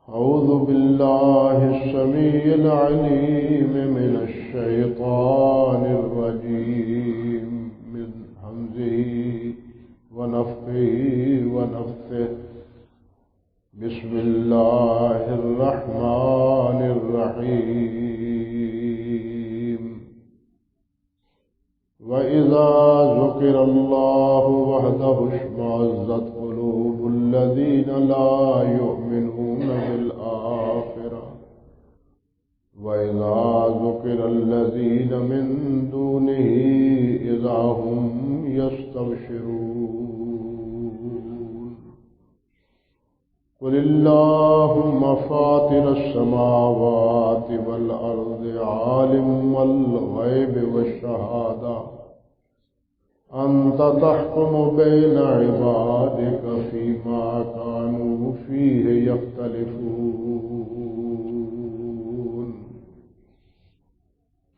أعوذ بالله السميع العليم من الشيطان الرجيم من همزه ونفخه ونفثه بسم الله الرحمن الرحيم وإذا ذكر الله وحده اشمأزت قلوب الذين لا يؤمنون بالآخرة وإذا ذكر الذين من دونه إذا هم يستبشرون قل اللهم فاطر السماوات والأرض عالم الغيب والشهادة أنت تحكم بين عبادك فيما كانوا فيه يختلفون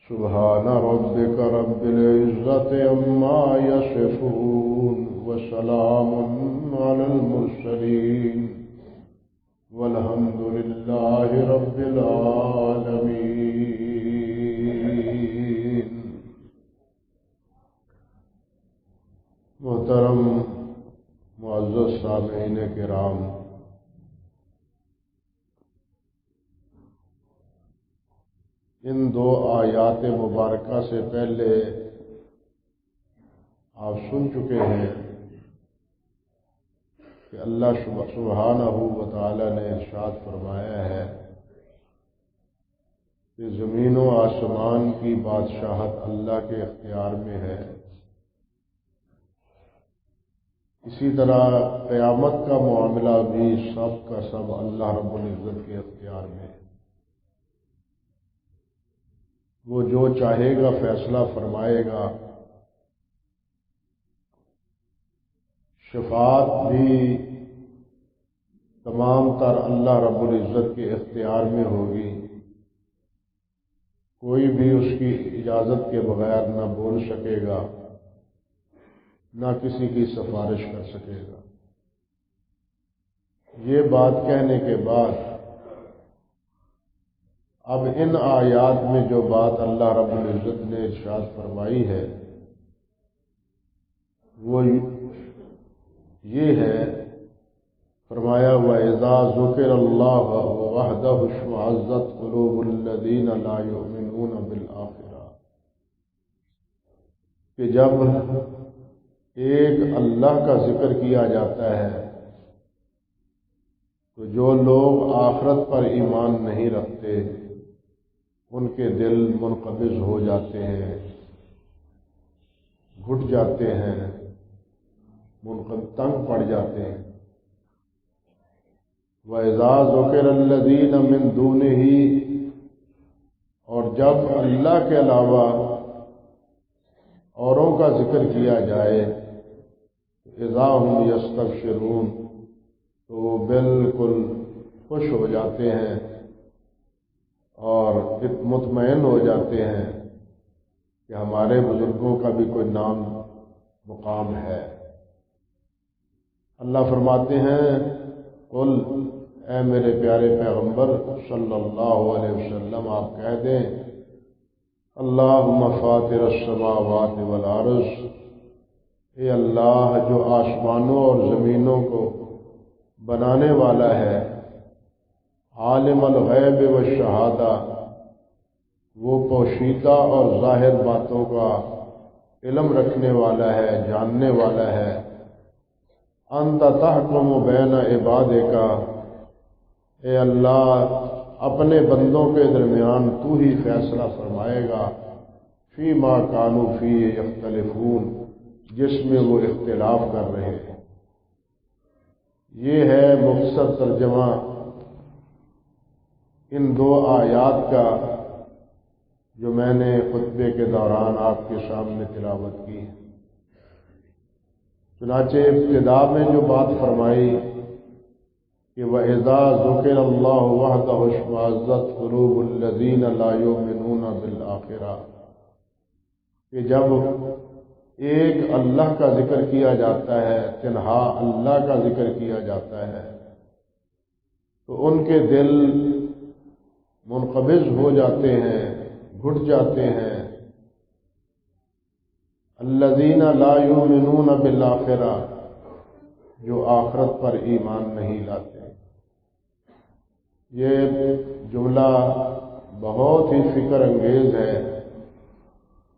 سبحان ربك رب العزة عما يصفون وسلام على المرسلين والحمد لله رب العالمين۔ محترم معزز سامعین کرام، ان دو آیات مبارکہ سے پہلے آپ سن چکے ہیں کہ اللہ سبحانہ و تعالی نے ارشاد فرمایا ہے کہ زمین و آسمان کی بادشاہت اللہ کے اختیار میں ہے، اسی طرح قیامت کا معاملہ بھی سب کا سب اللہ رب العزت کے اختیار میں ہے۔ وہ جو چاہے گا فیصلہ فرمائے گا۔ شفاعت بھی تمام تر اللہ رب العزت کے اختیار میں ہوگی، کوئی بھی اس کی اجازت کے بغیر نہ بول سکے گا، نہ کسی کی سفارش کر سکے گا۔ یہ بات کہنے کے بعد اب ان آیات میں جو بات اللہ رب العزت نے ارشاد فرمائی ہے وہ یہ ہے، فرمایا وَإِذَا ذُكِرَ اللَّهُ وَحْدَهُ اشْمَأَزَّتْ قُلُوبُ الَّذِينَ لَا يُؤْمِنُونَ بِالْآخِرَةِ، کہ جب ایک اللہ کا ذکر کیا جاتا ہے تو جو لوگ آخرت پر ایمان نہیں رکھتے ان کے دل منقبض ہو جاتے ہیں، گھٹ جاتے ہیں، تنگ پڑ جاتے ہیں۔ وَإِذَا ذُكِرَ الَّذِينَ مِن دُونِهِ، اور جب اللہ کے علاوہ اوروں کا ذکر کیا جائے اذا هم یستبشرون، تو وہ بالکل خوش ہو جاتے ہیں اور مطمئن ہو جاتے ہیں کہ ہمارے بزرگوں کا بھی کوئی نام مقام ہے۔ اللہ فرماتے ہیں قل، اے میرے پیارے پیغمبر صلی اللہ علیہ وسلم آپ کہہ دیں اللہم فاطر السماوات والارض، اے اللہ جو آسمانوں اور زمینوں کو بنانے والا ہے، عالم الغیب والشہادہ، وہ پوشیدہ اور ظاہر باتوں کا علم رکھنے والا ہے، جاننے والا ہے۔ انت تحکم بین عبادک، اے اللہ اپنے بندوں کے درمیان تو ہی فیصلہ فرمائے گا، فیما کانوا فیہ یختلفون، جس میں وہ اختلاف کر رہے ہیں۔ یہ ہے مختصر ترجمہ ان دو آیات کا جو میں نے خطبے کے دوران آپ کے سامنے تلاوت کی ہے۔ چنانچہ ابتدا میں جو بات فرمائی کہ وَإِذَا ذُكِرَ اللَّهُ وَحْدَهُ اشْمَأَزَّتْ قُلُوبُ الَّذِينَ لَا يُؤْمِنُونَ بِالْآخِرَةِ، کہ جب ایک اللہ کا ذکر کیا جاتا ہے، تنہا اللہ کا ذکر کیا جاتا ہے، تو ان کے دل منقبض ہو جاتے ہیں، گھٹ جاتے ہیں۔ الذین لا یؤمنون بالآخرہ، جو آخرت پر ایمان نہیں لاتے۔ یہ جملہ بہت ہی فکر انگیز ہے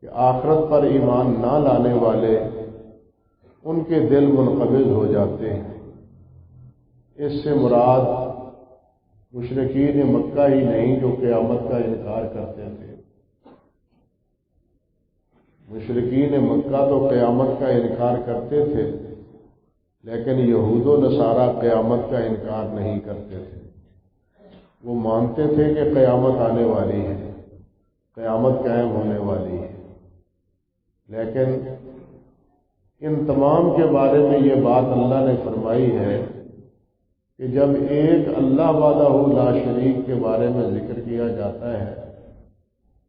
کہ آخرت پر ایمان نہ لانے والے، ان کے دل منقبض ہو جاتے ہیں۔ اس سے مراد مشرکین مکہ ہی نہیں جو قیامت کا انکار کرتے تھے۔ مشرکین مکہ تو قیامت کا انکار کرتے تھے، لیکن یہود و نصارہ قیامت کا انکار نہیں کرتے تھے۔ وہ مانتے تھے کہ قیامت آنے والی ہے، قیامت قائم ہونے والی ہے، لیکن ان تمام کے بارے میں یہ بات اللہ نے فرمائی ہے کہ جب ایک اللہ وحدہ لا شریک کے بارے میں ذکر کیا جاتا ہے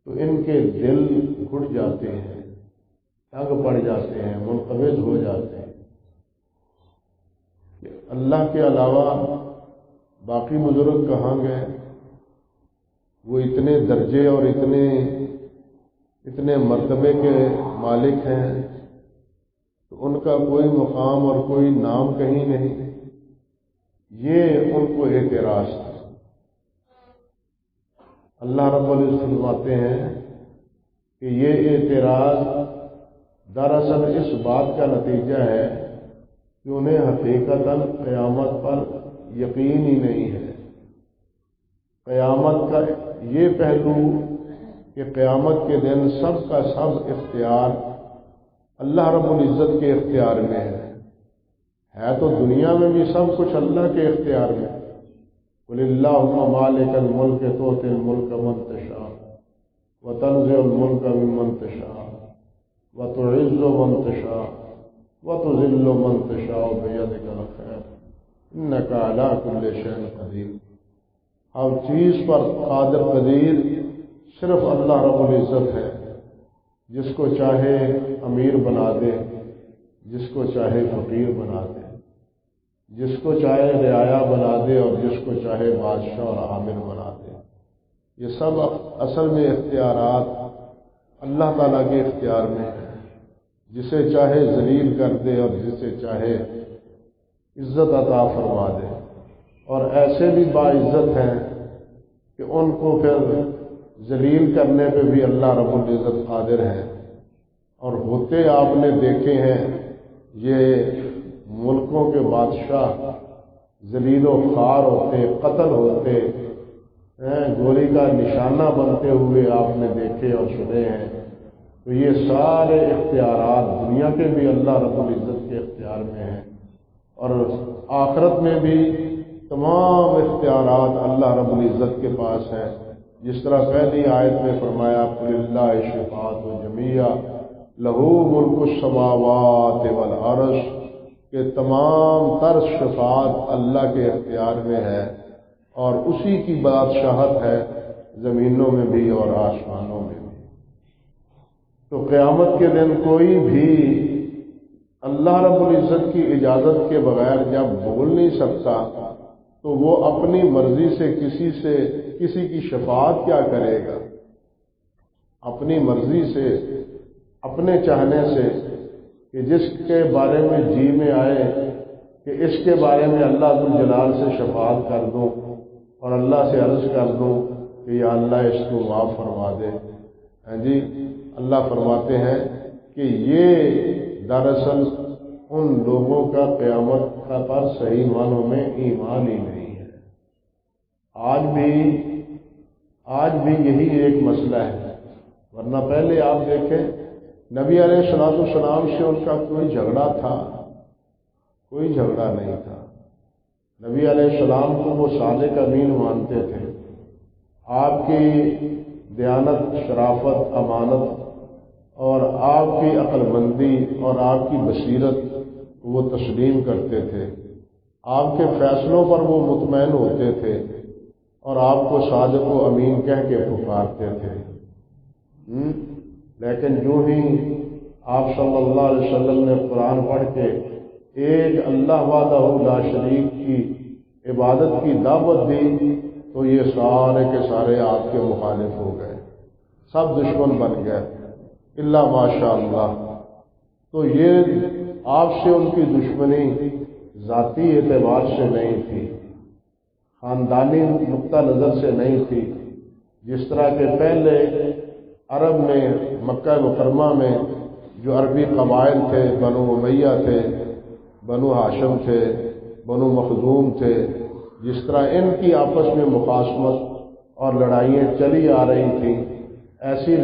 تو ان کے دل گھٹ جاتے ہیں، تنگ پڑ جاتے ہیں، منقبض ہو جاتے ہیں۔ کہ اللہ کے علاوہ باقی بزرگ کہاں گئے؟ وہ اتنے درجے اور اتنے مرتبے کے مالک ہیں، تو ان کا کوئی مقام اور کوئی نام کہیں نہیں۔ یہ ان کو اعتراض تھا۔ اللہ رب العزت فرماتے ہیں کہ یہ اعتراض دراصل اس بات کا نتیجہ ہے کہ انہیں حقیقتاً قیامت پر یقین ہی نہیں ہے۔ قیامت کا یہ پہلو کہ قیامت کے دن سب کا سب اختیار اللہ رب العزت کے اختیار میں ہے تو دنیا میں بھی سب کچھ اللہ کے اختیار میں۔ قل اللہم مالک الملک تؤتی الملک من تشاء وتنزع الملک ممن تشاء وتعز من تشاء وتذل من تشاء بیدک الخیر انک علی کل شیء قدیر۔ ہر چیز پر قادر قدیر صرف اللہ رب العزت ہے، جس کو چاہے امیر بنا دے، جس کو چاہے فقیر بنا دے، جس کو چاہے رعایا بنا دے اور جس کو چاہے بادشاہ اور عامر بنا دے۔ یہ سب اصل میں اختیارات اللہ تعالیٰ کے اختیار میں ہیں، جسے چاہے ذلیل کر دے اور جسے چاہے عزت عطا فرما دے۔ اور ایسے بھی باعزت ہیں کہ ان کو پھر ذلیل کرنے پہ بھی اللہ رب العزت قادر ہے۔ اور ہوتے آپ نے دیکھے ہیں یہ ملکوں کے بادشاہ ذلیل و خوار ہوتے، قتل ہوتے، گولی کا نشانہ بنتے ہوئے آپ نے دیکھے اور سنے ہیں۔ تو یہ سارے اختیارات دنیا کے بھی اللہ رب العزت کے اختیار میں ہیں، اور آخرت میں بھی تمام اختیارات اللہ رب العزت کے پاس ہیں۔ جس طرح پہلی آیت میں فرمایا قل للہ الشفاعۃ جمیعا لہ ملک السماوات والارض، کہ تمام تر شفاعت اللہ کے اختیار میں ہے اور اسی کی بادشاہت ہے زمینوں میں بھی اور آسمانوں میں بھی۔ تو قیامت کے دن کوئی بھی اللہ رب العزت کی اجازت کے بغیر جب بول نہیں سکتا تو وہ اپنی مرضی سے کسی کی شفاعت کیا کرے گا؟ اپنی مرضی سے، اپنے چاہنے سے، کہ جس کے بارے میں جی میں آئے کہ اس کے بارے میں اللہ ذوالجلال سے شفاعت کر دوں اور اللہ سے عرض کر دوں کہ یا اللہ اس کو معاف فرما دے۔ ہاں جی، اللہ فرماتے ہیں کہ یہ دراصل ان لوگوں کا قیامت کا پر صحیح معنوں میں ایمان ہی نہیں ہے۔ آج بھی یہی ایک مسئلہ ہے، ورنہ پہلے آپ دیکھیں نبی علیہ الصلوۃ والسلام سے ان کا کوئی جھگڑا تھا؟ کوئی جھگڑا نہیں تھا۔ نبی علیہ السلام کو وہ صادق امین مانتے تھے، آپ کی دیانت، شرافت، امانت اور آپ کی عقل مندی اور آپ کی بصیرت وہ تسلیم کرتے تھے، آپ کے فیصلوں پر وہ مطمئن ہوتے تھے اور آپ کو صادق و امین کہہ کے پکارتے تھے۔ لیکن جو ہی آپ صلی اللہ علیہ وسلم نے قرآن پڑھ کے ایک اللہ وحدہ لا شریک کی عبادت کی دعوت دی تو یہ سارے کے سارے آپ کے مخالف ہو گئے، سب دشمن بن گئے الا ماشاء اللہ۔ تو یہ آپ سے ان کی دشمنی ذاتی اعتبار سے نہیں تھی، خاندانی نقطہ نظر سے نہیں تھی، جس طرح کے پہلے عرب میں مکہ مکرمہ میں جو عربی قبائل تھے، بنو امیہ تھے، بنو ہاشم تھے، بنو مخزوم تھے، جس طرح ان کی آپس میں مخاصمت اور لڑائیاں چلی آ رہی تھیں، ایسی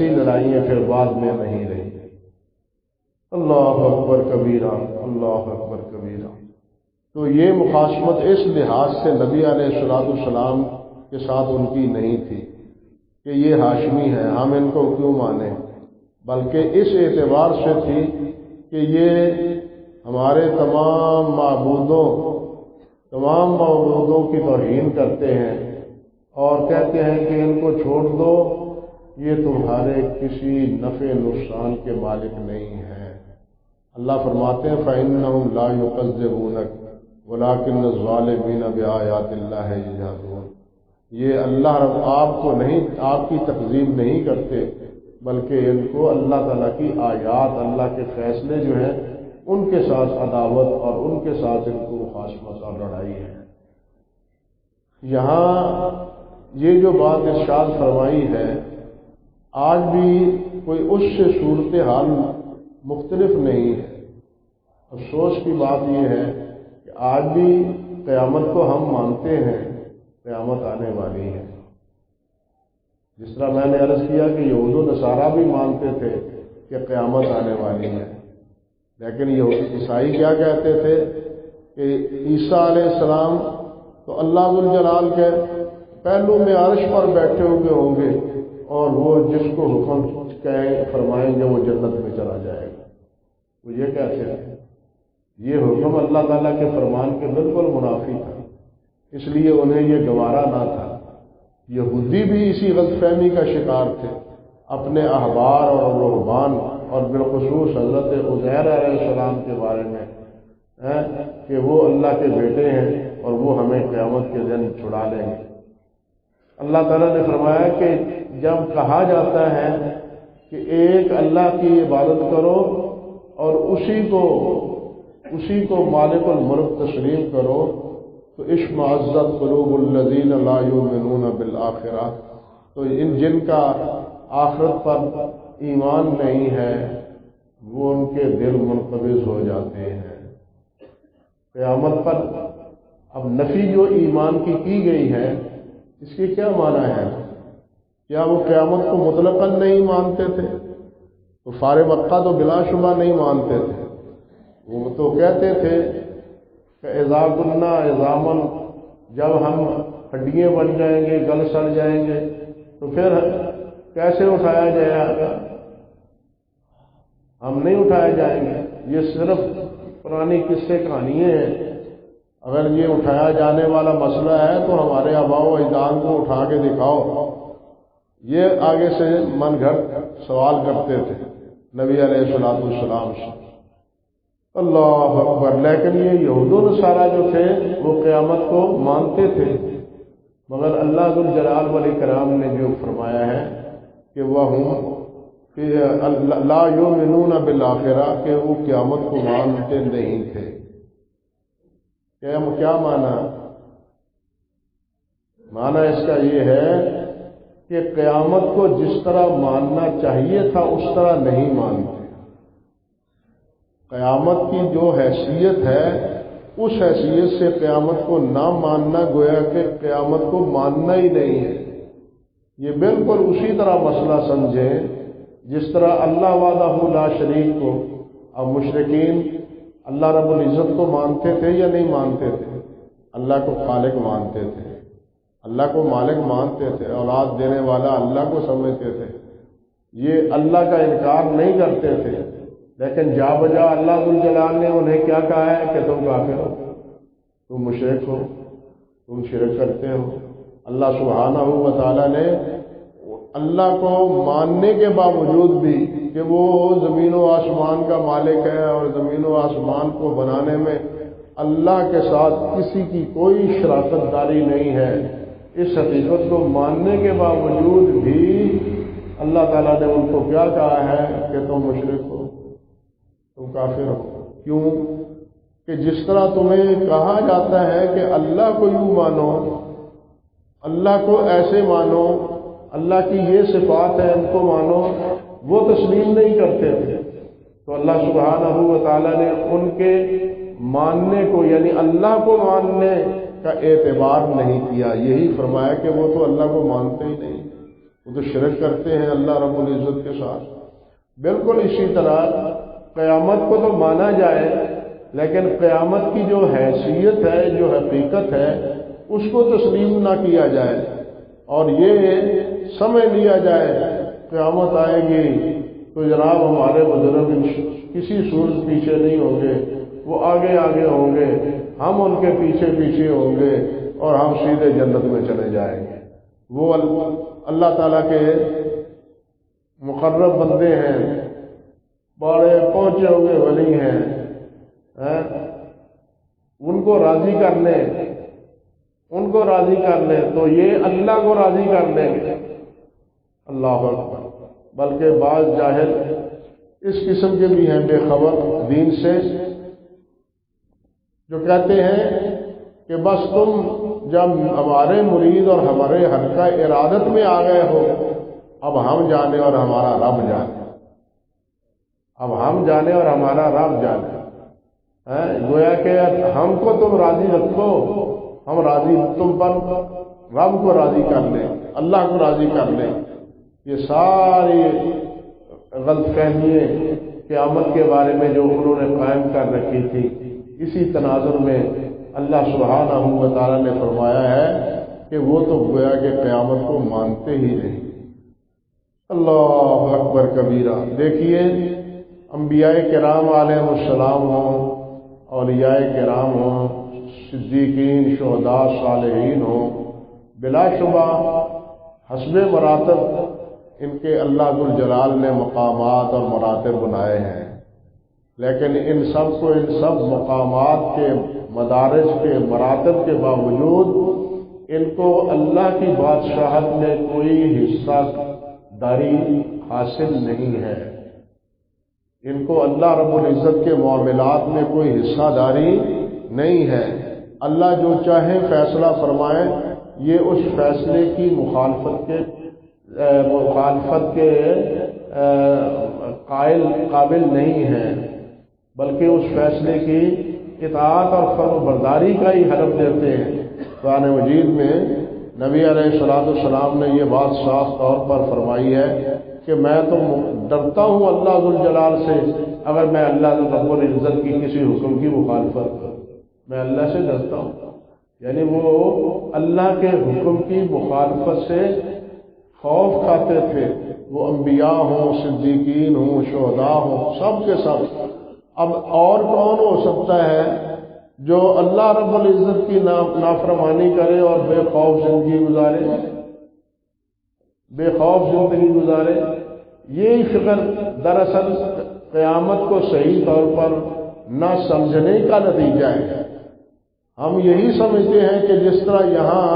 لڑائیاں پھر بعد میں نہیں رہی۔ اللہ اکبر کبیرہ، اللہ اکبر کبیرہ۔ تو یہ مخاصمت اس لحاظ سے نبی علیہ السلام کے ساتھ ان کی نہیں تھی کہ یہ ہاشمی ہیں، ہم ان کو کیوں مانیں، بلکہ اس اعتبار سے تھی کہ یہ ہمارے تمام معبودوں کی توہین کرتے ہیں اور کہتے ہیں کہ ان کو چھوڑ دو، یہ تمہارے کسی نفع نقصان کے مالک نہیں ہیں۔ اللہ فرماتے ہیں فَإِنَّهُمْ لَا يُكَذِّبُونَكَ وَلَٰكِنَّ الظَّالِمِينَ بِآيَاتِ اللَّهِ يَجْحَدُونَ۔ یہ اللہ رب آپ کی تکذیب نہیں کرتے، بلکہ ان کو اللہ تعالیٰ کی آیات، اللہ کے فیصلے جو ہیں ان کے ساتھ عداوت اور ان کے ساتھ ان کو مخاصمت اور لڑائی ہے۔ یہاں یہ جو بات ارشاد فرمائی ہے، آج بھی کوئی اس سے صورتحال مختلف نہیں ہے۔ افسوس کی بات یہ ہے کہ آج بھی قیامت کو ہم مانتے ہیں، قیامت آنے والی ہے۔ جس طرح میں نے عرض کیا کہ یہود و نصارہ بھی مانتے تھے کہ قیامت آنے والی ہے، لیکن عیسائی کیا کہتے تھے کہ عیسیٰ علیہ السلام تو اللہ ذوالجلال کے پہلو میں عرش پر بیٹھے ہوئے ہوں گے اور وہ جس کو حکم فرمائیں گے وہ جنت میں چلا جائے گا۔ وہ یہ کہتے ہیں، یہ حکم اللہ تعالیٰ کے فرمان کے بالکل منافی تھا، اس لیے انہیں یہ گوارا نہ تھا۔ یہودی بھی اسی غلط فہمی کا شکار تھے، اپنے احبار اور رہبان اور بالخصوص حضرت عزیر علیہ السلام کے بارے میں کہ وہ اللہ کے بیٹے ہیں اور وہ ہمیں قیامت کے دن چھڑا لیں گے۔ اللہ تعالیٰ نے فرمایا کہ جب کہا جاتا ہے کہ ایک اللہ کی عبادت کرو اور اسی کو مالک الملک تسلیم کرو، تو اشمئزت قلوب الذین لا یؤمنون بالآخرہ، تو جن کا آخرت پر ایمان نہیں ہے وہ ان کے دل منقبض ہو جاتے ہیں۔ قیامت پر اب نفی جو ایمان کی گئی ہے، اس کی کیا معنی ہے؟ کیا وہ قیامت کو مطلقاً نہیں مانتے تھے؟ تو فارغ مکہ تو بلا شبہ نہیں مانتے تھے، وہ تو کہتے تھے کہ اذا کنا عظاما، جب ہم ہڈیاں بن جائیں گے، گل سڑ جائیں گے، تو پھر کیسے اٹھایا جائے گا؟ ہم نہیں اٹھائے جائیں گے، یہ صرف پرانی قصے کہانیاں ہیں۔ اگر یہ اٹھایا جانے والا مسئلہ ہے تو ہمارے آباء و اجداد کو اٹھا کے دکھاؤ، یہ آگے سے من گھڑت سوال کرتے تھے نبی علیہ السلام سے۔ اللہ اکبر۔ لیکن یہ یہود و نصارہ جو تھے وہ قیامت کو مانتے تھے، مگر اللہ ذوالجلال والاکرام نے جو فرمایا ہے کہ وَهُمْ لا یؤمنون بالآخرہ، کہ وہ قیامت کو مانتے نہیں تھے۔ کیا معنی اس کا یہ ہے کہ قیامت کو جس طرح ماننا چاہیے تھا اس طرح نہیں مانتے۔ قیامت کی جو حیثیت ہے اس حیثیت سے قیامت کو نہ ماننا گویا کہ قیامت کو ماننا ہی نہیں ہے۔ یہ بالکل اسی طرح مسئلہ سمجھیں جس طرح اللہ وحدہ لا شریک کو، اب مشرکین اللہ رب العزت کو مانتے تھے یا نہیں مانتے تھے؟ اللہ کو خالق مانتے تھے، اللہ کو مالک مانتے تھے، اولاد دینے والا اللہ کو سمجھتے تھے، یہ اللہ کا انکار نہیں کرتے تھے، لیکن جا بجا اللہ ذوالجلال نے انہیں کیا کہا ہے کہ تم کافر ہو، تم مشرک ہو، تم شرک کرتے ہو۔ اللہ سبحانہ و تعالیٰ نے اللہ کو ماننے کے باوجود بھی کہ وہ زمین و آسمان کا مالک ہے اور زمین و آسمان کو بنانے میں اللہ کے ساتھ کسی کی کوئی شراکت داری نہیں ہے، اس حقیقت کو ماننے کے باوجود بھی اللہ تعالیٰ نے ان کو کیا کہا ہے کہ تم مشرک ہو، تم کافر ہو۔ کیوں کہ جس طرح تمہیں کہا جاتا ہے کہ اللہ کو یوں مانو، اللہ کو ایسے مانو، اللہ کی یہ صفات ہے ان کو مانو، وہ تسلیم نہیں کرتے تھے، تو اللہ سبحانہ و تعالیٰ نے ان کے ماننے کو یعنی اللہ کو ماننے کا اعتبار نہیں کیا۔ یہی فرمایا کہ وہ تو اللہ کو مانتے ہی نہیں، وہ تو شرک کرتے ہیں اللہ رب العزت کے ساتھ۔ بالکل اسی طرح قیامت کو تو مانا جائے، لیکن قیامت کی جو حیثیت ہے، جو حقیقت ہے، اس کو تسلیم نہ کیا جائے اور یہ سمجھ لیا جائے قیامت آئے گی تو جناب ہمارے بزرگ کسی صورت پیچھے نہیں ہوں گے، وہ آگے آگے ہوں گے، ہم ان کے پیچھے پیچھے ہوں گے اور ہم سیدھے جنت میں چلے جائیں گے۔ وہ اللہ تعالیٰ کے مقرب بندے ہیں، بڑے پہنچے ہوئے ولی ہیں، ان کو راضی کر لیں، ان کو راضی کر لیں تو یہ اللہ کو راضی کر لیں گے۔ اللہ اکبر۔ بلکہ بعض جاہل اس قسم کے بھی ہیں بے خبر دین سے، جو کہتے ہیں کہ بس تم جب ہمارے مرید اور ہمارے حلقہ ارادت میں آ گئے ہو، اب ہم جانے اور ہمارا رب جانے، اب ہم جانے اور ہمارا رب جانے۔ گویا کہ ہم کو تم راضی رکھو، ہم راضی تم پر رب کو راضی کر لیں، اللہ کو راضی کر لیں۔ یہ ساری غلط فہمیاں قیامت کے بارے میں جو انہوں نے قائم کر رکھی تھی، اسی تناظر میں اللہ سبحانہ و تعالیٰ نے فرمایا ہے کہ وہ تو گویا کہ قیامت کو مانتے ہی نہیں۔ اللہ اکبر کبیرہ۔ دیکھیے انبیاء کرام علیہ السلام ہوں، اولیاء کرام ہوں، صدیقین، شہداء، صالحین ہوں، بلا شبہ حسب مراتب ان کے اللہ ذوالجلال نے مقامات اور مراتب بنائے ہیں، لیکن ان سب مقامات کے مدارج کے مراتب کے باوجود ان کو اللہ کی بادشاہت میں کوئی حصہ داری حاصل نہیں ہے، ان کو اللہ رب العزت کے معاملات میں کوئی حصہ داری نہیں ہے۔ اللہ جو چاہے فیصلہ فرمائے، یہ اس فیصلے کی مخالفت کے قابل نہیں ہے، بلکہ اس فیصلے کی اطاعت اور فرمانبرداری کا ہی حلف دیتے ہیں۔ قرآن مجید میں نبی علیہ السلام نے یہ بات صاف طور پر فرمائی ہے کہ میں تو ڈرتا ہوں اللہ ذوالجلال سے، اگر میں اللہ رب العزت کی کسی حکم کی مخالفت کروں، میں اللہ سے ڈرتا ہوں۔ یعنی وہ اللہ کے حکم کی مخالفت سے خوف کھاتے تھے، وہ انبیاء ہوں، صدیقین ہوں، شہداء ہوں، سب کے سب۔ اب اور کون ہو سکتا ہے جو اللہ رب العزت کی نافرمانی کرے اور بے خوف زندگی گزارے، بے خوف زندگی گزارے؟ یہی فکر دراصل قیامت کو صحیح طور پر نہ سمجھنے کا نتیجہ ہے۔ ہم یہی سمجھتے ہیں کہ جس طرح یہاں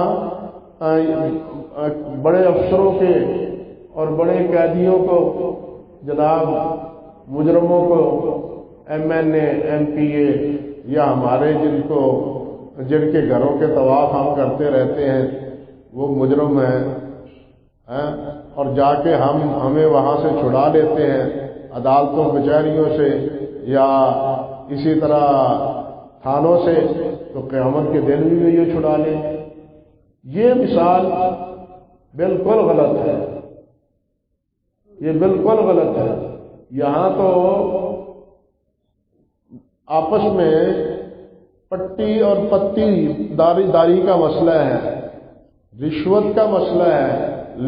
بڑے افسروں کے اور بڑے قیدیوں کو، جناب مجرموں کو ایم این اے، ایم پی اے یا ہمارے جن کے گھروں کے طواف ہم کرتے رہتے ہیں وہ مجرم ہیں، اور جا کے ہمیں وہاں سے چھڑا لیتے ہیں عدالتوں کچہریوں سے یا اسی طرح تھانوں سے، تو قیامت کے دن بھی یہ چھڑا لیں۔ یہ مثال بالکل غلط ہے، یہ بالکل غلط ہے۔ یہاں تو آپس میں پٹی اور پتی داری کا مسئلہ ہے، رشوت کا مسئلہ ہے،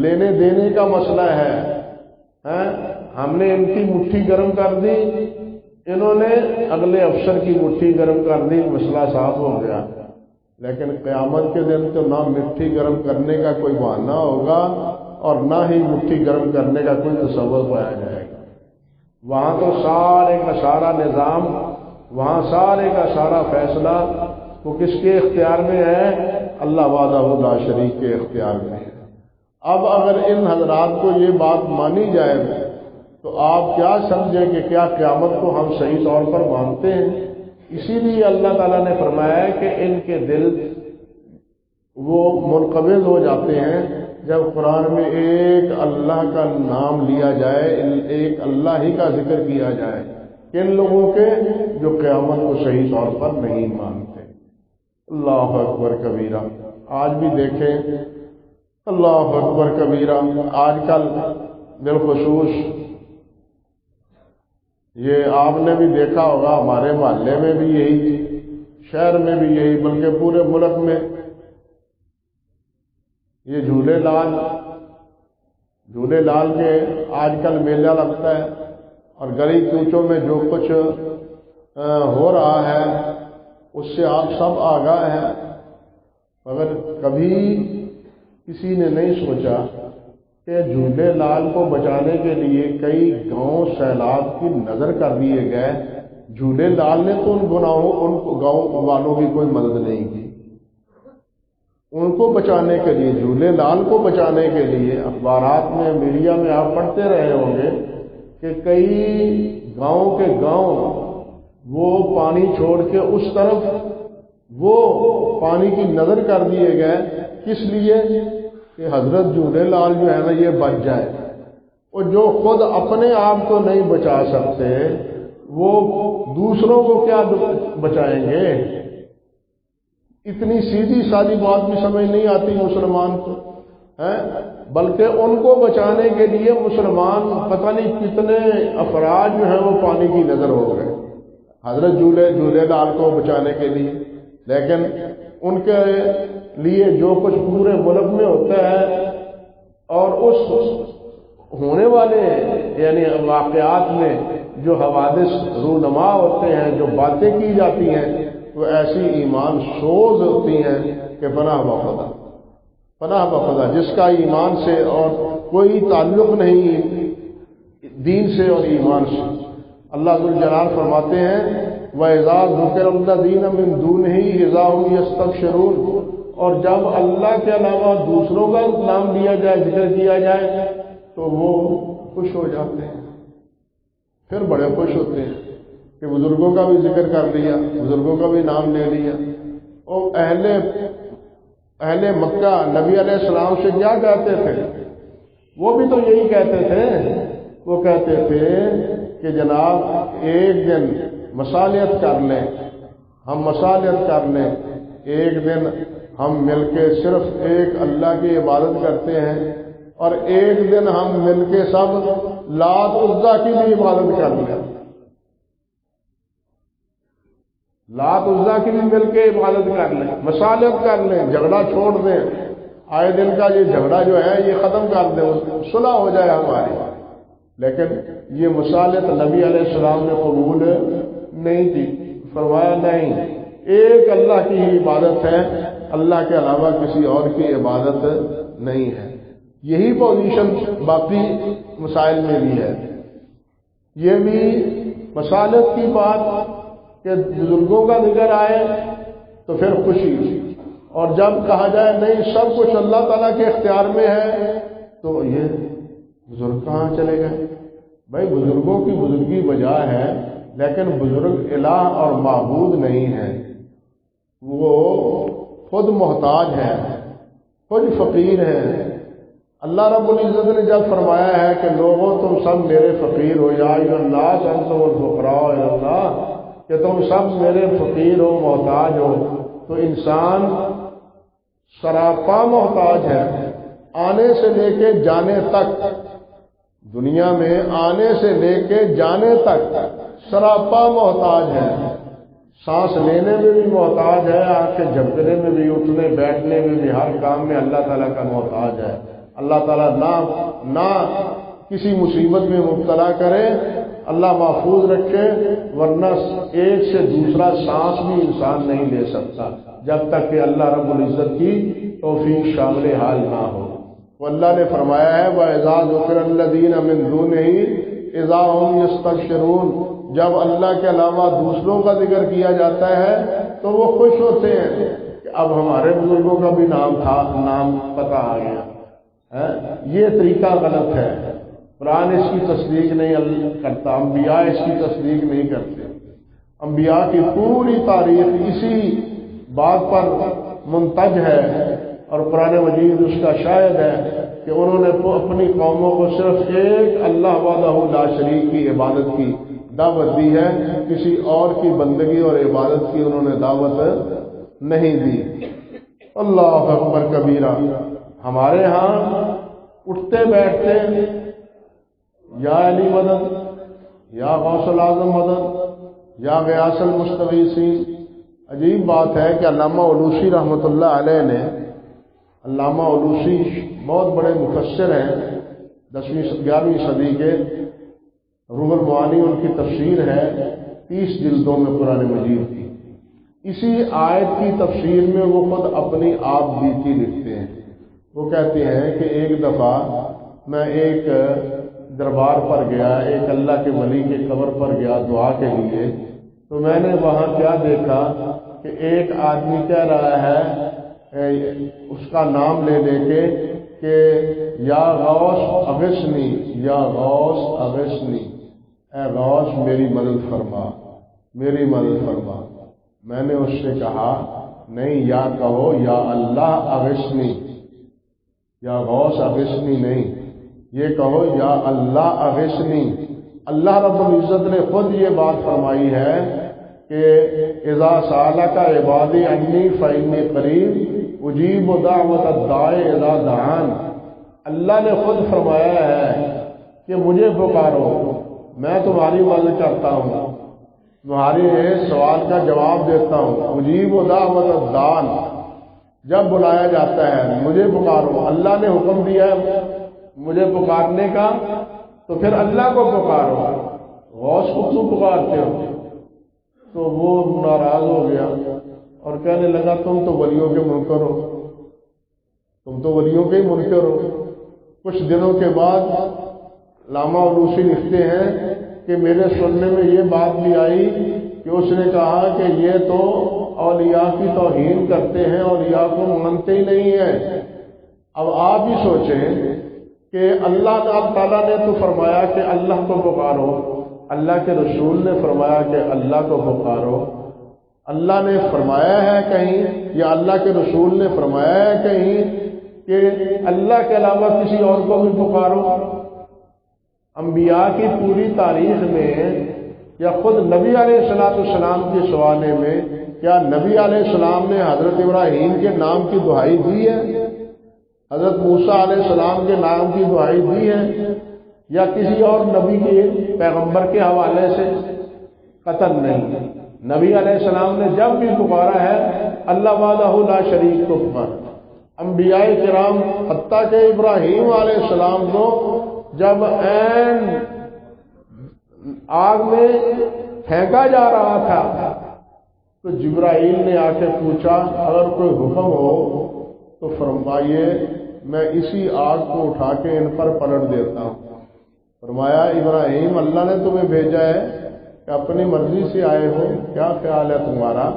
لینے دینے کا مسئلہ ہے۔ ہم نے ان کی مٹھی گرم کر دی، انہوں نے اگلے افسر کی مٹھی گرم کر دی، مسئلہ صاف ہو گیا۔ لیکن قیامت کے دن تو نہ مٹھی گرم کرنے کا کوئی بہانہ ہوگا اور نہ ہی مٹھی گرم کرنے کا کوئی تصور پایا جائے گا۔ وہاں تو سارے کا سارا نظام وہاں سارے کا سارا فیصلہ وہ کس کے اختیار میں ہے؟ اللہ وحدہ لا شریک کے اختیار میں ہے۔ اب اگر ان حضرات کو یہ بات مانی جائے تو آپ کیا سمجھیں کہ کیا قیامت کو ہم صحیح طور پر مانتے ہیں؟ اسی لیے اللہ تعالیٰ نے فرمایا ہے کہ ان کے دل وہ منقبض ہو جاتے ہیں جب قرآن میں ایک اللہ کا نام لیا جائے، ایک اللہ ہی کا ذکر کیا جائے۔ کن لوگوں کے؟ جو قیامت کو صحیح طور پر نہیں مانتے۔ اللہ اکبر کبیرہ۔ آج بھی دیکھیں، اللہ اکبر کبیرہ، آج کل بالخصوص یہ آپ نے بھی دیکھا ہوگا، ہمارے محلے میں بھی یہی، شہر میں بھی یہی، بلکہ پورے ملک میں یہ جھولے لال کے آج کل میلہ لگتا ہے، اور گلی کوچوں میں جو کچھ ہو رہا ہے اس سے آپ سب آگاہ ہیں، مگر کبھی کسی نے نہیں سوچا کہ جھولے لال کو بچانے کے لیے کئی گاؤں سیلاب کی نظر کر دیے گئے۔ جھولے لال نے تو ان گاؤں والوں کی کوئی مدد نہیں کی۔ ان کو بچانے کے لیے، جھولے لال کو بچانے کے لیے، اخبارات میں، میڈیا میں آپ پڑھتے رہے ہوں گے کہ کئی گاؤں کے گاؤں وہ پانی چھوڑ کے اس طرف وہ پانی کی نظر کر دیے گئے۔ کس لیے؟ کہ حضرت جھولے لال جو ہے نا یہ بچ جائے۔ اور جو خود اپنے آپ کو نہیں بچا سکتے وہ دوسروں کو کیا بچائیں گے؟ اتنی سیدھی سادی بات بھی سمجھ نہیں آتی مسلمان کو، بلکہ ان کو بچانے کے لیے مسلمان پتہ نہیں کتنے افراد جو ہیں وہ پانی کی نظر ہو گئے حضرت جھولے لال کو بچانے کے لیے۔ لیکن ان کے لیے جو کچھ پورے ملک میں ہوتا ہے اور اس ہونے والے یعنی واقعات میں جو حوادث رونما ہوتے ہیں، جو باتیں کی جاتی ہیں، وہ ایسی ایمان سوز ہوتی ہیں کہ پناہ بخدا جس کا ایمان سے اور کوئی تعلق نہیں، دین سے اور ایمان سے۔ اللہ ذوالجلال فرماتے ہیں وَإِذَا ذُكِرَ الَّذِينَ مِن دُونِهِ إِذَا هُمْ يَسْتَبْشِرُونَ، اور جب اللہ کے علاوہ دوسروں کا نام لیا جائے، ذکر کیا جائے تو وہ خوش ہو جاتے ہیں، پھر بڑے خوش ہوتے ہیں کہ بزرگوں کا بھی ذکر کر لیا، بزرگوں کا بھی نام لے لیا۔ اور اہل مکہ نبی علیہ السلام سے کیا کہتے تھے؟ وہ بھی تو یہی کہتے تھے، وہ کہتے تھے کہ جناب ایک دن مصالحت کر لیں، ہم مصالحت کر لیں، ایک دن ہم مل کے صرف ایک اللہ کی عبادت کرتے ہیں، اور ایک دن ہم مل کے سب لات عزا کی بھی عبادت کر لیں، لات عزا کی بھی مل کے عبادت کر لیں، مصالحت کر لیں، جھگڑا چھوڑ دیں، آئے دن کا یہ جھگڑا جو ہے یہ ختم کر دیں، صلح ہو جائے ہماری۔ لیکن یہ مصالحت نبی علیہ السلام نے قبول نہیں کی، فرمایا نہیں، ایک اللہ کی ہی عبادت ہے، اللہ کے علاوہ کسی اور کی عبادت نہیں ہے۔ یہی پوزیشن باقی مسائل میں بھی ہے۔ یہ بھی مصالحت کی بات کہ بزرگوں کا ذکر آئے تو پھر خوشی، اور جب کہا جائے نہیں سب کچھ اللہ تعالیٰ کے اختیار میں ہے تو یہ بزرگ کہاں چلے گئے؟ بھائی بزرگوں کی بزرگی بجا ہے، لیکن بزرگ الہ اور معبود نہیں ہے، وہ خود محتاج ہے، خود فقیر ہے۔ اللہ رب العزت نے جب فرمایا ہے کہ لوگوں تم سب میرے فقیر ہو، یا ایھا الناس انتم الفقراء الی اللہ، کہ تم سب میرے فقیر ہو، محتاج ہو، تو انسان سراپا محتاج ہے، آنے سے لے کے جانے تک، دنیا میں آنے سے لے کے جانے تک سراپا محتاج ہے، سانس لینے میں بھی محتاج ہے، آنکھیں جھپکنے میں بھی، اٹھنے بیٹھنے میں بھی، ہر کام میں اللہ تعالیٰ کا محتاج ہے۔ اللہ تعالیٰ نہ کسی مصیبت میں مبتلا کرے، اللہ محفوظ رکھے، ورنہ ایک سے دوسرا سانس بھی انسان نہیں لے سکتا جب تک کہ اللہ رب العزت کی توفیق شامل حال نہ ہو۔ وہ اللہ نے فرمایا ہے وَإِذَا ذُكِرَ الَّذِينَ مِن دُونِهِ إِذَا هُمْ يَسْتَبْشِرُونَ، جب اللہ کے علاوہ دوسروں کا ذکر کیا جاتا ہے تو وہ خوش ہوتے ہیں کہ اب ہمارے بزرگوں کا بھی نام پتہ آ گیا. یہ طریقہ غلط ہے. قرآن اس کی تصدیق نہیں کرتا، انبیاء اس کی تصدیق نہیں کرتے. انبیاء کی پوری تاریخ اسی بات پر منتج ہے اور قرآن مجید اس کا شاہد ہے کہ انہوں نے اپنی قوموں کو صرف ایک اللہ وحدہ لا شریک کی عبادت کی دعوت دی ہے، کسی اور کی بندگی اور عبادت کی انہوں نے دعوت نہیں دی. اللہ اکبر کبیرہ. ہمارے ہاں اٹھتے بیٹھتے یا علی مدد، یا غوث العظم مدد، یا غیاث المستغیثین. عجیب بات ہے کہ علامہ علوسی رحمۃ اللہ علیہ نے، علامہ علوسی بہت بڑے مفسر ہیں، 10ویں-11ویں صدی کے. روح المعانی ان کی تفسیر ہے 30 جلدوں میں قرآن مجید کی. اسی آیت کی تفسیر میں وہ خود اپنی آپ بیتی لکھتے ہیں. وہ کہتے ہیں کہ ایک دفعہ میں ایک دربار پر گیا، ایک اللہ کے ولی کے قبر پر گیا دعا کے لیے، تو میں نے وہاں کیا دیکھا کہ ایک آدمی کہہ رہا ہے اس کا نام لے لے کے کہ یا غوث اغثنی، یا غوث اغثنی، اے غوث میری مدد فرما، میری مدد فرما. میں نے اس سے کہا نہیں، یا کہو یا اللہ اغثنی، یا غوث اغثنی نہیں، یہ کہو یا اللہ اغثنی. اللہ رب العزت نے خود یہ بات فرمائی ہے کہ اذا سالک عبادی انی فانی قریب اجیب دعوت الداعی اذا دعان. اللہ نے خود فرمایا ہے کہ مجھے پکارو، میں تمہاری مدد کرتا ہوں، تمہارے سوال کا جواب دیتا ہوں. اجیب دعوت الداعی، جب بلایا جاتا ہے مجھے پکارو. اللہ نے حکم دیا ہے مجھے پکارنے کا، تو پھر اللہ کو پکارو. غوث کو کیوں پکارتے ہو؟ تو وہ ناراض ہو گیا اور کہنے لگا تم تو ولیوں کے منکر ہو، تم تو ولیوں کے ہی منکر ہو. کچھ دنوں کے بعد علامہ علوسی لکھتے ہیں کہ میرے سننے میں یہ بات بھی آئی کہ اس نے کہا کہ یہ تو اولیاء کی توہین کرتے ہیں، اولیاء کو مانتے ہی نہیں ہیں. اب آپ ہی سوچیں کہ اللہ تعالیٰ نے تو فرمایا کہ اللہ کو پکارو، اللہ کے رسول نے فرمایا کہ اللہ کو پکارو. اللہ نے فرمایا ہے کہیں یا اللہ کے رسول نے فرمایا ہے کہیں کہ اللہ کے علاوہ کسی اور کو بھی پکارو؟ انبیاء کی پوری تاریخ میں یا خود نبی علیہ السلام کے سوانے میں کیا نبی علیہ السلام نے حضرت ابراہیم کے نام کی دہائی دی ہے؟ حضرت موسیٰ علیہ السلام کے نام کی دہائی دی ہے؟ یا کسی اور نبی کے پیغمبر کے حوالے سے؟ قطعاً نہیں. نبی علیہ السلام نے جب بھی پکارا ہے اللہ وحدہ لا شریک کو پکارا. انبیاء کرام حتیٰ کہ ابراہیم علیہ السلام کو جب عین آگ میں پھینکا جا رہا تھا تو جبرائیل نے آ کے پوچھا اگر کوئی حکم ہو تو فرمائیے، میں اسی آگ کو اٹھا کے ان پر پلٹ دیتا ہوں. فرمایا ابراہیم اللہ نے تمہیں بھیجا ہے کہ اپنی مرضی سے آئے ہو، کیا خیال ہے تمہارا؟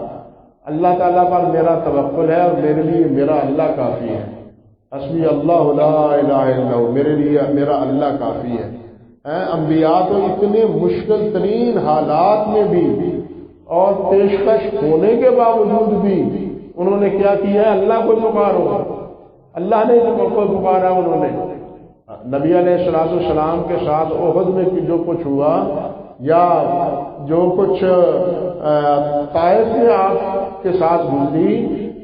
اللہ تعالیٰ پر میرا توکل ہے اور میرے لیے میرا اللہ کافی ہے. حسبی اللہ لا الہ الا ہو، میرے لیے میرا اللہ کافی ہے. انبیاء تو اتنے مشکل ترین حالات میں بھی اور پیشکش ہونے کے باوجود بھی انہوں نے کیا کیا ہے؟ اللہ کو پکارو. اللہ نے کو پکارا. انہوں نے نبی علیہ السلام کے ساتھ احد میں جو کچھ ہوا یا جو کچھ طائف میں آپ کے ساتھ گزری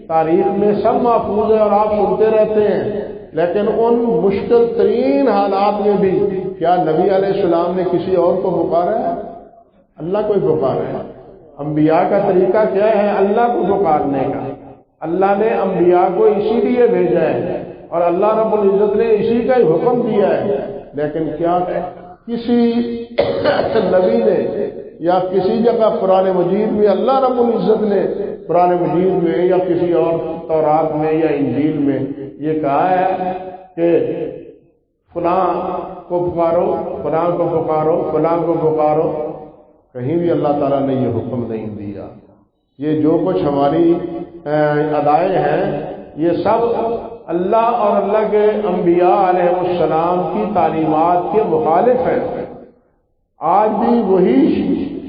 تاریخ میں سب محفوظ ہے اور آپ سنتے رہتے ہیں، لیکن ان مشکل ترین حالات میں بھی کیا نبی علیہ السلام نے کسی اور کو پکارا ہے؟ اللہ کو ہی پکارا ہے. انبیاء کا طریقہ کیا ہے؟ اللہ کو پکارنے کا. اللہ نے انبیاء کو اسی لیے بھیجا ہے اور اللہ رب العزت نے اسی کا ہی حکم دیا ہے. لیکن کیا کسی نبی نے یا کسی جگہ قرآن مجید میں اللہ رب العزت نے قرآن مجید میں یا کسی اور تورات میں یا انجیل میں یہ کہا ہے کہ فلاں کو پکارو، فلاں کو پکارو، فلاں کو پکارو؟ کہیں بھی اللہ تعالیٰ نے یہ حکم نہیں دیا۔ یہ جو کچھ ہماری ادائیں ہیں یہ سب اللہ اور اللہ کے انبیاء علیہ السلام کی تعلیمات کے مخالف ہیں۔ آج بھی وہی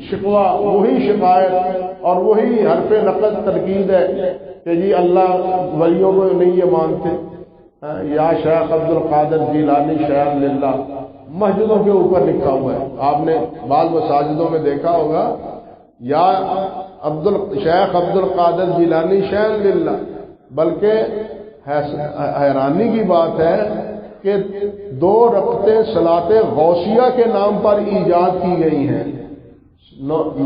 شکوہ، وہی شکایت اور وہی حرف نقد تنقید ہے کہ جی اللہ ولیوں کو نہیں یہ مانتے، یا شیخ عبد القادر جیلانی شیخ للہ مسجدوں کے اوپر لکھا ہوا ہے۔ آپ نے بعض مساجدوں میں دیکھا ہوگا یا شیخ عبد القادر جیلانی شیخ للہ، بلکہ حیرانی کی بات ہے کہ 2 رکعتیں صلاۃ غوثیہ کے نام پر ایجاد کی گئی ہیں۔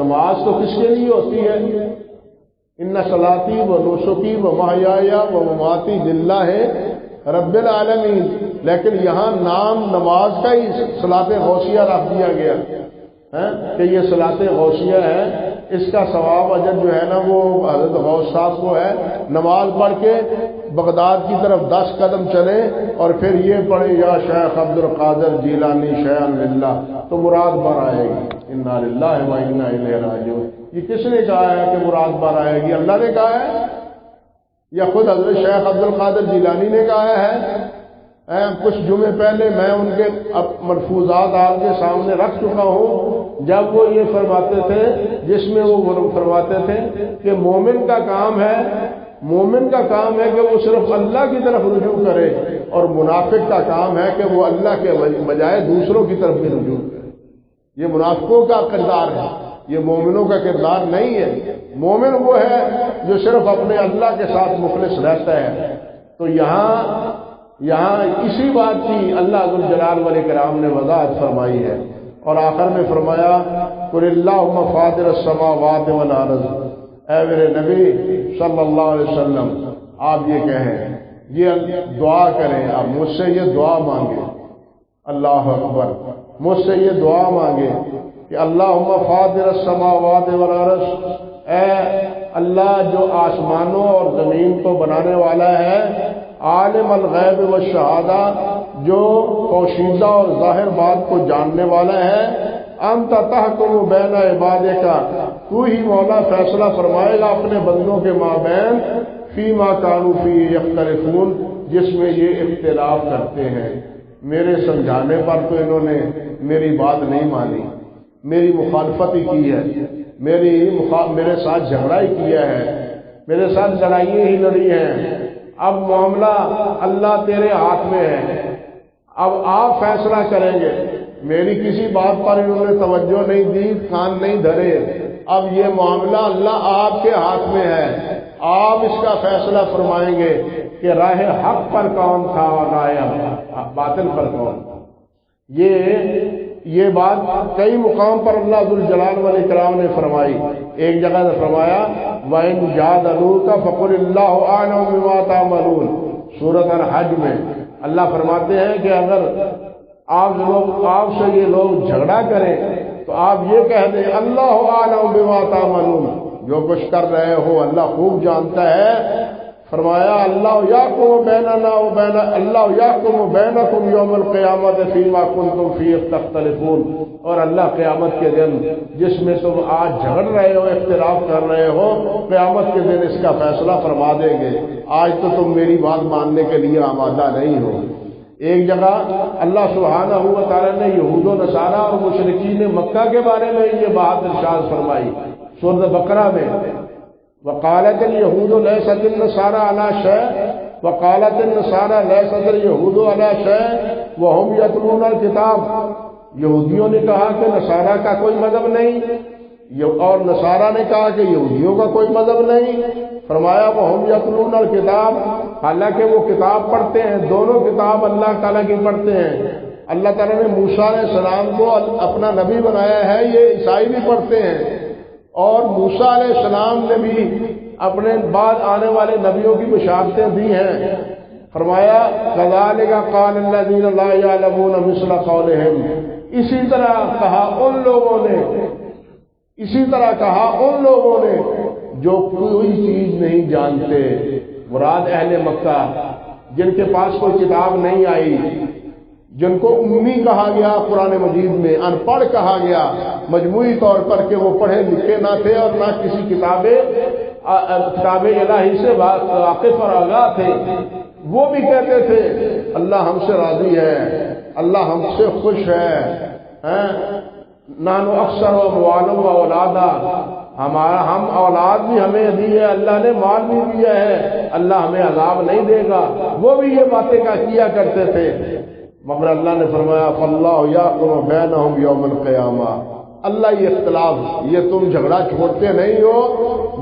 نماز تو کس کے لیے ہوتی ہے؟ ان صلاتی و نسکی و محیای و مماتی للہ رب العالمین، لیکن یہاں نام نماز کا ہی صلاۃ غوثیہ رکھ دیا گیا کہ یہ صلاۃ غوثیہ ہے، اس کا ثواب اجر جو ہے نا وہ حضرت غوث صاحب کو ہے۔ نماز پڑھ کے بغداد کی طرف 10 قدم چلے اور پھر یہ پڑھے یا شیخ عبد القادر جیلانی شیخ للہ تو مراد بر آئے گی۔ انا للہ و انا الیہ راجعون۔ یہ کس نے کہا ہے کہ مراد بر آئے گی؟ اللہ نے کہا ہے یا خود حضرت شیخ عبد القادر جیلانی نے کہا ہے؟ کچھ جمعے پہلے میں ان کے ملفوظات آپ کے سامنے رکھ چکا ہوں، جب وہ یہ فرماتے تھے، جس میں وہ فرماتے تھے کہ مومن کا کام ہے کہ وہ صرف اللہ کی طرف رجوع کرے، اور منافق کا کام ہے کہ وہ اللہ کے بجائے دوسروں کی طرف بھی رجوع کرے۔ یہ منافقوں کا کردار ہے، یہ مومنوں کا کردار نہیں ہے۔ مومن وہ ہے جو صرف اپنے اللہ کے ساتھ مخلص رہتا ہے۔ تو یہاں اسی بات کی اللہ ذوالجلال والاکرام نے وضاحت فرمائی ہے، اور آخر میں فرمایا قل اللہم فاطر السماوات والارض، اے میرے نبی صلی اللہ علیہ وسلم آپ یہ کہیں، یہ دعا کریں، آپ مجھ سے یہ دعا مانگیں، اللہ اکبر، مجھ سے یہ دعا مانگے کہ اللہم فاطر السماوات والارض، اے اللہ جو آسمانوں اور زمین کو بنانے والا ہے، عالم الغیب والشہادہ جو پوشیدہ اور ظاہر بات کو جاننے والا ہے، انت تحکم بین عبادک، تو ہی مولا فیصلہ فرمائے گا اپنے بندوں کے مابین، فیما کانوا فیہ یختلفون، جس میں یہ اختلاف کرتے ہیں۔ میرے سمجھانے پر تو انہوں نے میری بات نہیں مانی، میری مخالفت ہی کی ہے، میرے ساتھ جھگڑا ہی کیا ہے، میرے ساتھ لڑائیاں ہی لڑی ہیں۔ اب معاملہ اللہ تیرے ہاتھ میں ہے، اب آپ فیصلہ کریں گے۔ میری کسی بات پر انہوں نے توجہ نہیں دی، کان نہیں دھرے۔ اب یہ معاملہ اللہ آپ کے ہاتھ میں ہے، آپ اس کا فیصلہ فرمائیں گے کہ راہ حق پر کون تھا اور راہ باطل پر کون تھا۔ یہ بات کئی مقام پر اللہ ذوالجلال والاکرام نے فرمائی۔ ایک جگہ نے فرمایا وَإِن جَادَلُوكَ فَقُلِ اللَّهُ أَعْلَمُ بِمَا تَعْمَلُونَ، سورۃ الحج میں اللہ فرماتے ہیں کہ اگر آپ سے یہ لوگ جھگڑا کریں تو آپ یہ کہہ دیں اللہ اعلم بما تعملون، جو کچھ کر رہے ہو اللہ خوب جانتا ہے۔ فرمایا اللہ یحکم بیننا و بین اللہ یحکم بینکم یوم القیامت فیما کنتم فیہ تختلفون، اور اللہ قیامت کے دن جس میں تم آج جھگڑ رہے ہو، اختلاف کر رہے ہو، قیامت کے دن اس کا فیصلہ فرما دیں گے۔ آج تو تم میری بات ماننے کے لیے آمادہ نہیں ہو۔ ایک جگہ اللہ سبحانہ و تعالی نے یہود و نصارہ اور مشرکین مکہ کے بارے میں یہ بات ارشاد فرمائی سورۃ بقرہ میں، وقالت اليہود لیست النصارى علی شیء وقالت النصارى لیست اليہود علی شیء وهم یتلون الکتاب، یہودیوں نے کہا کہ نصارہ کا کوئی مذہب نہیں، اور نصارہ نے کہا کہ یہودیوں کا کوئی مذہب نہیں۔ فرمایا وهم یتلون الکتاب، حالانکہ وہ کتاب پڑھتے ہیں، دونوں کتاب اللہ تعالیٰ کی پڑھتے ہیں۔ اللہ تعالیٰ نے موسیٰ علیہ السلام کو اپنا نبی بنایا ہے، یہ عیسائی بھی پڑھتے ہیں، اور موسیٰ علیہ السلام نے بھی اپنے بعد آنے والے نبیوں کی بشارتیں دی ہیں۔ فرمایا کذالک قال الذین لا یعلمون مثل قولہم، اسی طرح کہا ان لوگوں نے جو کوئی چیز نہیں جانتے، مراد اہل مکہ جن کے پاس کوئی کتاب نہیں آئی، جن کو امی کہا گیا قرآن مجید میں، ان پڑھ کہا گیا مجموعی طور پر کہ وہ پڑھے لکھے نہ تھے اور نہ کسی کتاب الہی سے واقف اور آگاہ تھے، وہ بھی کہتے تھے اللہ ہم سے راضی ہے، اللہ ہم سے خوش ہے، نانو اکثر و موالم و اولادا، ہم اولاد بھی ہمیں دی ہے، اللہ نے مال بھی دیا ہے، اللہ ہمیں عذاب نہیں دے گا، وہ بھی یہ باتیں کیا کرتے تھے۔ مگر اللہ نے فرمایا فاللہ یحکم بینہم یوم القیامہ، اللہ یہ اختلاف، یہ تم جھگڑا چھوڑتے نہیں ہو،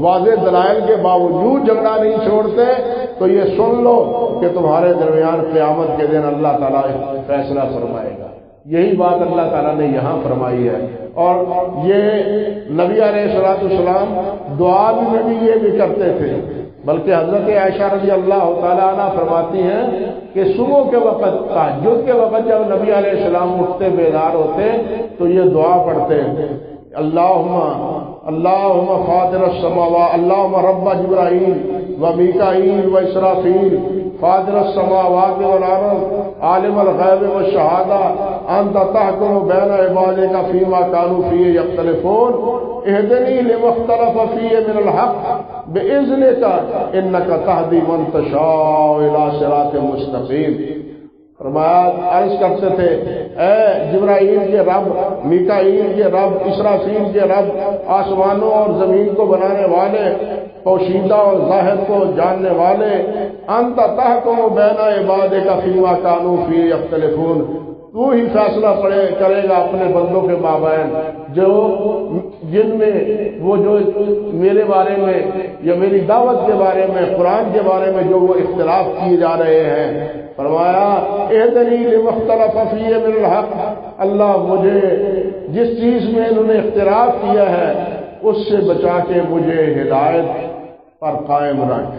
واضح دلائل کے باوجود جھگڑا نہیں چھوڑتے، تو یہ سن لو کہ تمہارے درمیان قیامت کے دن اللہ تعالیٰ فیصلہ فرمائے گا۔ یہی بات اللہ تعالیٰ نے یہاں فرمائی ہے، اور یہ نبی علیہ السلام دعا میں بھی یہ بھی کرتے تھے، بلکہ حضرت عائشہ رضی اللہ تعالیٰ عنہ فرماتی ہیں کہ صبح کے وقت، تہجد کے وقت جب نبی علیہ السلام اٹھتے بیدار ہوتے تو یہ دعا پڑھتے، اللہم فاطر السماوات، اللہم رب جبرائیل و میکائیل و اسرافیل فاطر السماوات والارض عالم الغیب والشہادہ انت تحکم بین عبادک فیما کانوا فیہ یختلفون اہدنی لما اختلف فیہ من الحق باذنک انک تہدی من تشاء الی صراط مستقیم۔ فرمایا عرض کرتے تھے اے جبرائیل کے رب، میکائیل کے رب، اسرافیل کے رب، آسمانوں اور زمین کو بنانے والے، پوشیدہ اور ظاہر کو جاننے والے، انت تحکم بین عبادک فیما کانوا فیہ یختلفون، تو ہی فیصلہ کرے گا اپنے بندوں کے مابین جن میں وہ جو میرے بارے میں یا میری دعوت کے بارے میں، قرآن کے بارے میں جو وہ اختلاف کیے جا رہے ہیں۔ فرمایا اہدنی لما اختلف فیہ من الحق، اللہ مجھے جس چیز میں انہوں نے اختلاف کیا ہے اس سے بچا کے مجھے ہدایت پر قائم رکھ،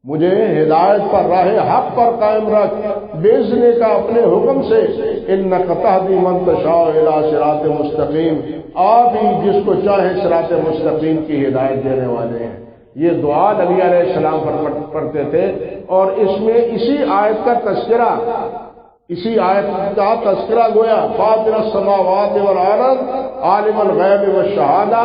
مجھے ہدایت پر راہ حق پر قائم رکھ، بیچنے کا اپنے حکم سے، انک تہدی من تشاء الی صراط مستقیم، آپ ہی جس کو چاہے صراط مستقیم کی ہدایت دینے والے ہیں۔ یہ دعا نبی علیہ السلام پر پڑھتے تھے، اور اس میں اسی آیت کا تذکرہ گویا فاطر السماوات والارض عالم الغیب والشہادہ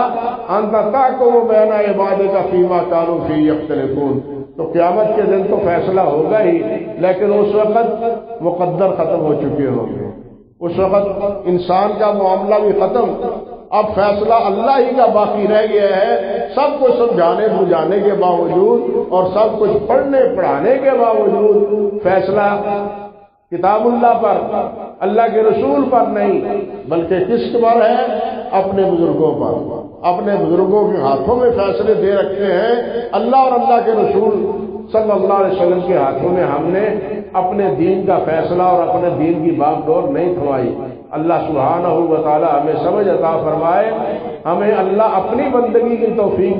انت تحکم بین عبادک فیما کانوا فیہ یختلفون۔ تو قیامت کے دن تو فیصلہ ہوگا ہی، لیکن اس وقت مقدر ختم ہو چکے ہوں گے، اس وقت انسان کا معاملہ بھی ختم، اب فیصلہ اللہ ہی کا باقی رہ گیا ہے۔ سب کچھ سمجھانے بجھانے کے باوجود اور سب کچھ پڑھنے پڑھانے کے باوجود فیصلہ کتاب اللہ پر، اللہ کے رسول پر نہیں، بلکہ کس پر ہے؟ اپنے بزرگوں پر، اپنے بزرگوں کے ہاتھوں میں فیصلے دے رکھے ہیں۔ اللہ اور اللہ کے رسول صلی اللہ علیہ وسلم کے ہاتھوں میں ہم نے اپنے دین کا فیصلہ اور اپنے دین کی باغ ڈور نہیں تھمائی۔ اللہ سبحانہ و تعالی ہمیں سمجھ عطا فرمائے، ہمیں اللہ اپنی بندگی کی توفیق